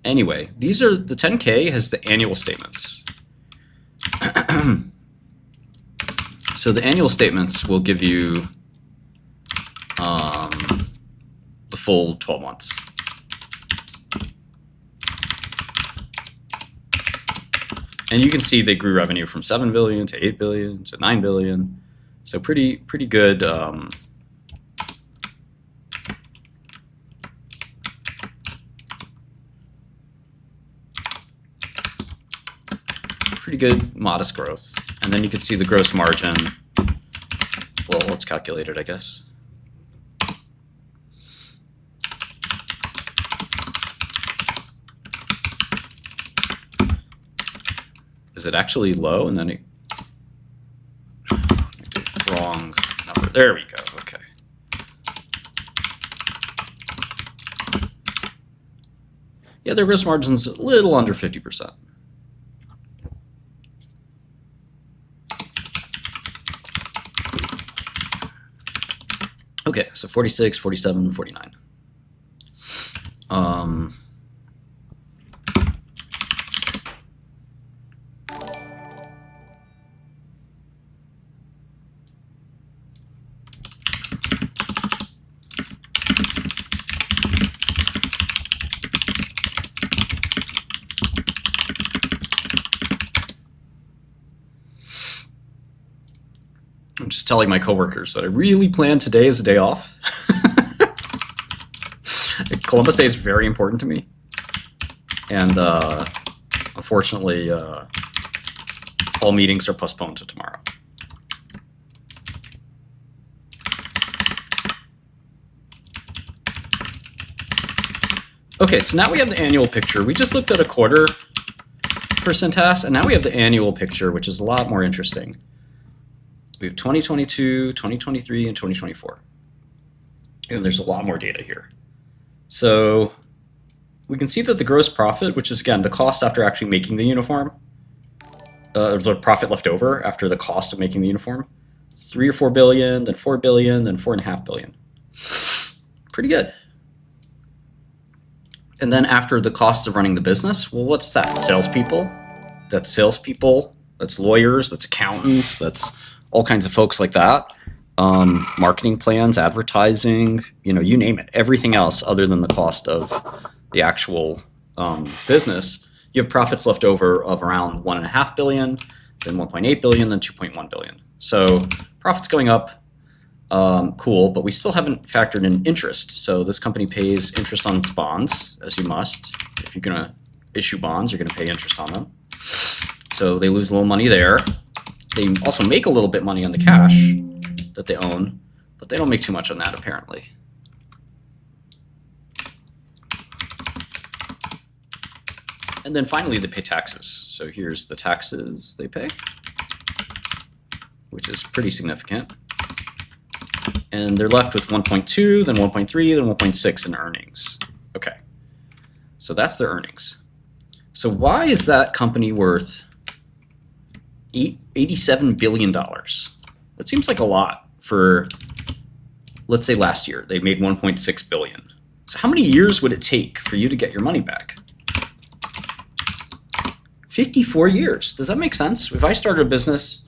Anyway, these are the 10K has the annual statements. So the annual statements will give you the full 12 months. And you can see they grew revenue from 7 billion to 8 billion to 9 billion. So pretty good. Pretty good modest growth. And then you can see the gross margin. Well, let's calculate it, I guess. Is it actually low? And then it, wrong number. There we go. Okay. Yeah, their gross margin's a little under 50%. Okay, so 46, 47, 49. I'm just telling my coworkers that I really plan today as a day off. Columbus Day is very important to me. And unfortunately, all meetings are postponed to tomorrow. Okay, so now we have the annual picture. We just looked at a quarter for Cintas, and now we have the annual picture, which is a lot more interesting. We have 2022, 2023, and 2024. And there's a lot more data here. So we can see that the gross profit, which is, again, the cost after actually making the uniform, the profit left over after the cost of making the uniform, 3 or 4 billion, then 4 billion, then 4.5 billion. Pretty good. And then after the costs of running the business, well, what's that? Salespeople. That's salespeople. That's lawyers. That's accountants. That's all kinds of folks like that. Marketing plans, advertising, you know, you name it. Everything else other than the cost of the actual business, you have profits left over of around 1.5 billion, then 1.8 billion, then 2.1 billion. So profits going up, cool, but we still haven't factored in interest. So this company pays interest on its bonds, as you must. If you're going to issue bonds, you're going to pay interest on them. So they lose a little money there. They also make a little bit money on the cash that they own, but they don't make too much on that, apparently. And then finally, they pay taxes. So here's the taxes they pay, which is pretty significant. And they're left with 1.2, then 1.3, then 1.6 in earnings. Okay, so that's their earnings. So why is that company worth $87 billion? That seems like a lot for, let's say last year, they made 1.6 billion. So how many years would it take for you to get your money back? 54 years. Does that make sense? If I started a business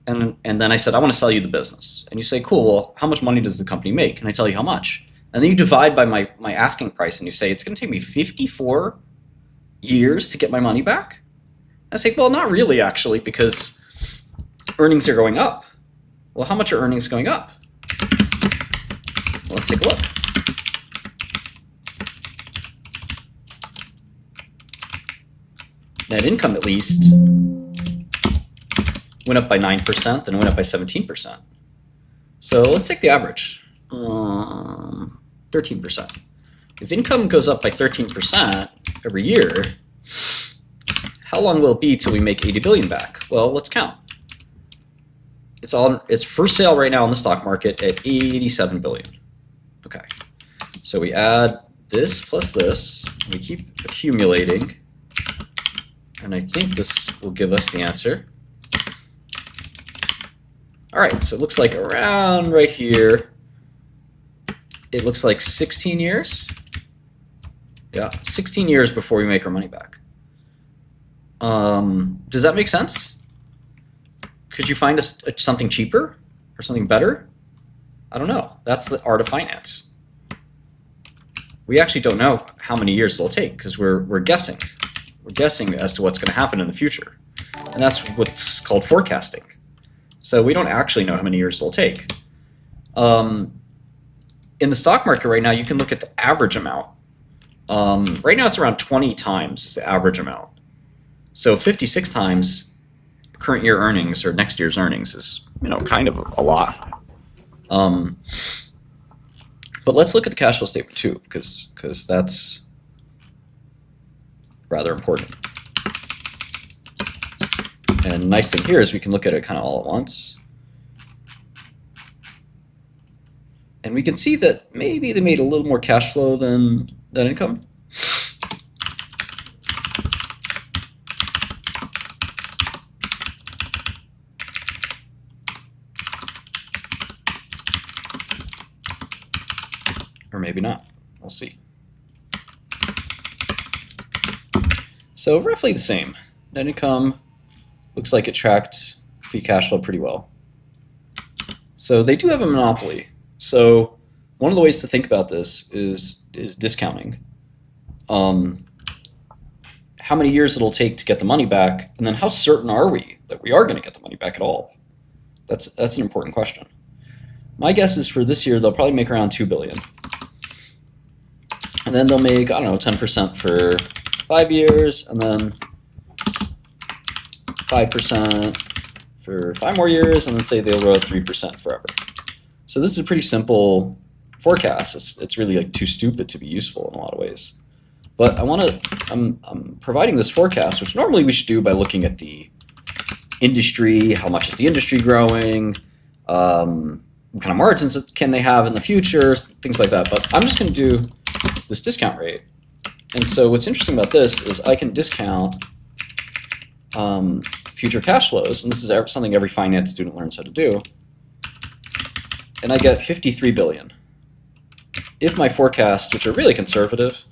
and then I said, I want to sell you the business, and you say, cool, well, how much money does the company make? And I tell you how much. And then you divide by my asking price and you say, it's going to take me 54 years to get my money back? I say, well, not really, actually, because earnings are going up. Well, how much are earnings going up? Well, let's take a look. Net income, at least, went up by 9%, then it went up by 17%. So let's take the average, 13%. If income goes up by 13% every year, how long will it be till we make 80 billion back? Well, let's count. It's for sale right now in the stock market at 87 billion. Okay, so we add this plus this, we keep accumulating, and I think this will give us the answer. All right, so it looks like around right here, it looks like 16 years. Yeah, 16 years before we make our money back. Does that make sense? Could you find us something cheaper or something better? I don't know. That's the art of finance. We actually don't know how many years it'll take because we're guessing. We're guessing as to what's going to happen in the future. And that's what's called forecasting. So we don't actually know how many years it'll take. In the stock market right now, you can look at the average amount. Right now it's around 20 times is the average amount. So 56 times current year earnings or next year's earnings is, kind of a lot. But let's look at the cash flow statement too, because that's rather important. And the nice thing here is we can look at it kind of all at once. And we can see that maybe they made a little more cash flow than income. Or maybe not. We'll see. So roughly the same. Net income looks like it tracked free cash flow pretty well. So they do have a monopoly. So one of the ways to think about this is discounting. How many years it'll take to get the money back, and then how certain are we that we are going to get the money back at all? That's an important question. My guess is for this year they'll probably make around $2 billion. And then they'll make, 10% for 5 years, and then 5% for 5 more years, and then say they'll grow at 3% forever. So this is a pretty simple forecast. It's really too stupid to be useful in a lot of ways. But I'm providing this forecast, which normally we should do by looking at the industry, how much is the industry growing, what kind of margins can they have in the future, things like that. But I'm just going to do this discount rate. And so what's interesting about this is I can discount future cash flows, and this is something every finance student learns how to do. And I get 53 billion. If my forecasts, which are really conservative,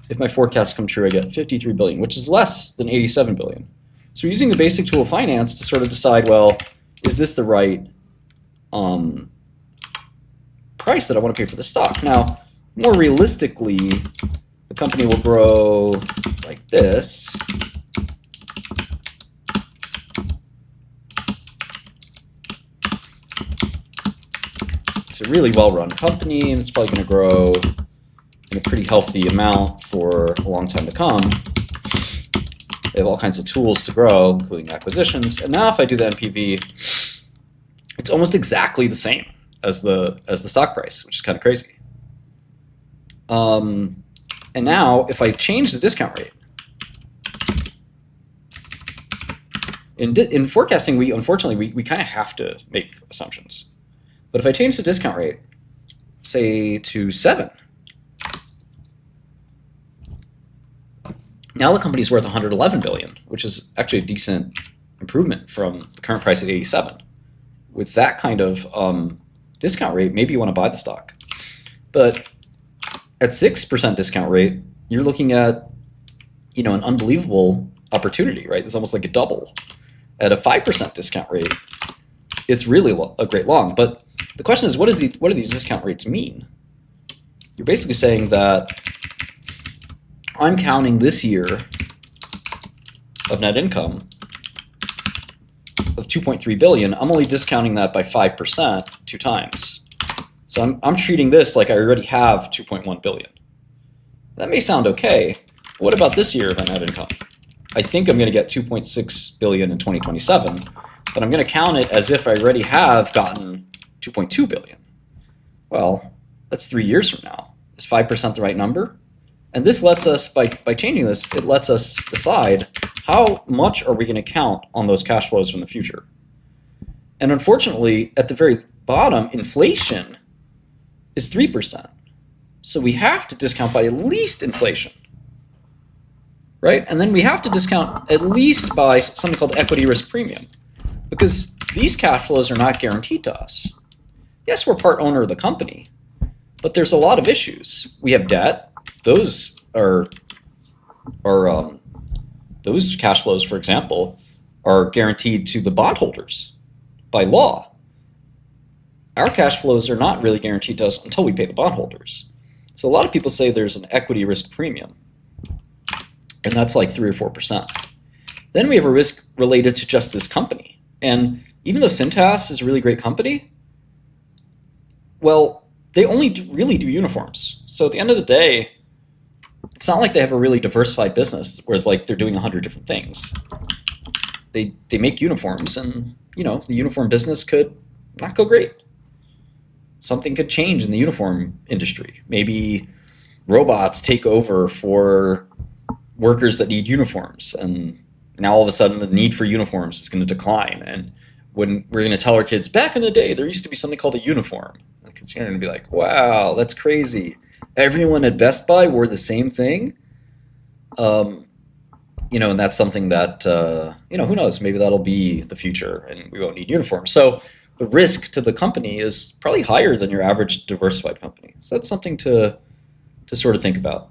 if my forecasts come true, I get 53 billion, which is less than 87 billion. So we're using the basic tool of finance to sort of decide, well, is this the right price that I want to pay for the stock? Now, more realistically, the company will grow like this. It's a really well-run company, and it's probably going to grow in a pretty healthy amount for a long time to come. They have all kinds of tools to grow, including acquisitions. And now if I do the NPV, it's almost exactly the same as the stock price, which is kind of crazy. And now if I change the discount rate, in forecasting, unfortunately we kind of have to make assumptions. But if I change the discount rate, say to 7, now the company's worth 111 billion, which is actually a decent improvement from the current price at 87. With that kind of discount rate, maybe you want to buy the stock. But at 6% discount rate, you're looking at an unbelievable opportunity, right? It's almost like a double. At a 5% discount rate, it's really a great long. But the question is, what do these discount rates mean? You're basically saying that I'm counting this year of net income of 2.3 billion. I'm only discounting that by 5% 2 times. So I'm treating this like I already have 2.1 billion. That may sound okay. But what about this year of net income? I think I'm going to get 2.6 billion in 2027, but I'm going to count it as if I already have gotten 2.2 billion. Well, that's 3 years from now. Is 5% the right number? And this lets us, by changing this, it lets us decide how much are we going to count on those cash flows from the future. And unfortunately, at the very bottom, inflation is 3%. So we have to discount by at least inflation, right? And then we have to discount at least by something called equity risk premium, because these cash flows are not guaranteed to us. Yes, we're part owner of the company, but there's a lot of issues. We have debt. Those are those cash flows, for example, are guaranteed to the bondholders by law. Our cash flows are not really guaranteed to us until we pay the bondholders. So a lot of people say there's an equity risk premium, and that's like 3 or 4%. Then we have a risk related to just this company. And even though Cintas is a really great company, well, they only really do uniforms. So at the end of the day, it's not like they have a really diversified business where like they're doing 100 different things. They make uniforms, and the uniform business could not go great. Something could change in the uniform industry. Maybe robots take over for workers that need uniforms, and now all of a sudden the need for uniforms is going to decline. And when we're going to tell our kids, back in the day, there used to be something called a uniform, the kids are going to be like, wow, that's crazy. Everyone at Best Buy wore the same thing. And that's something that, who knows, maybe that'll be the future and we won't need uniforms. So the risk to the company is probably higher than your average diversified company. So that's something to sort of think about.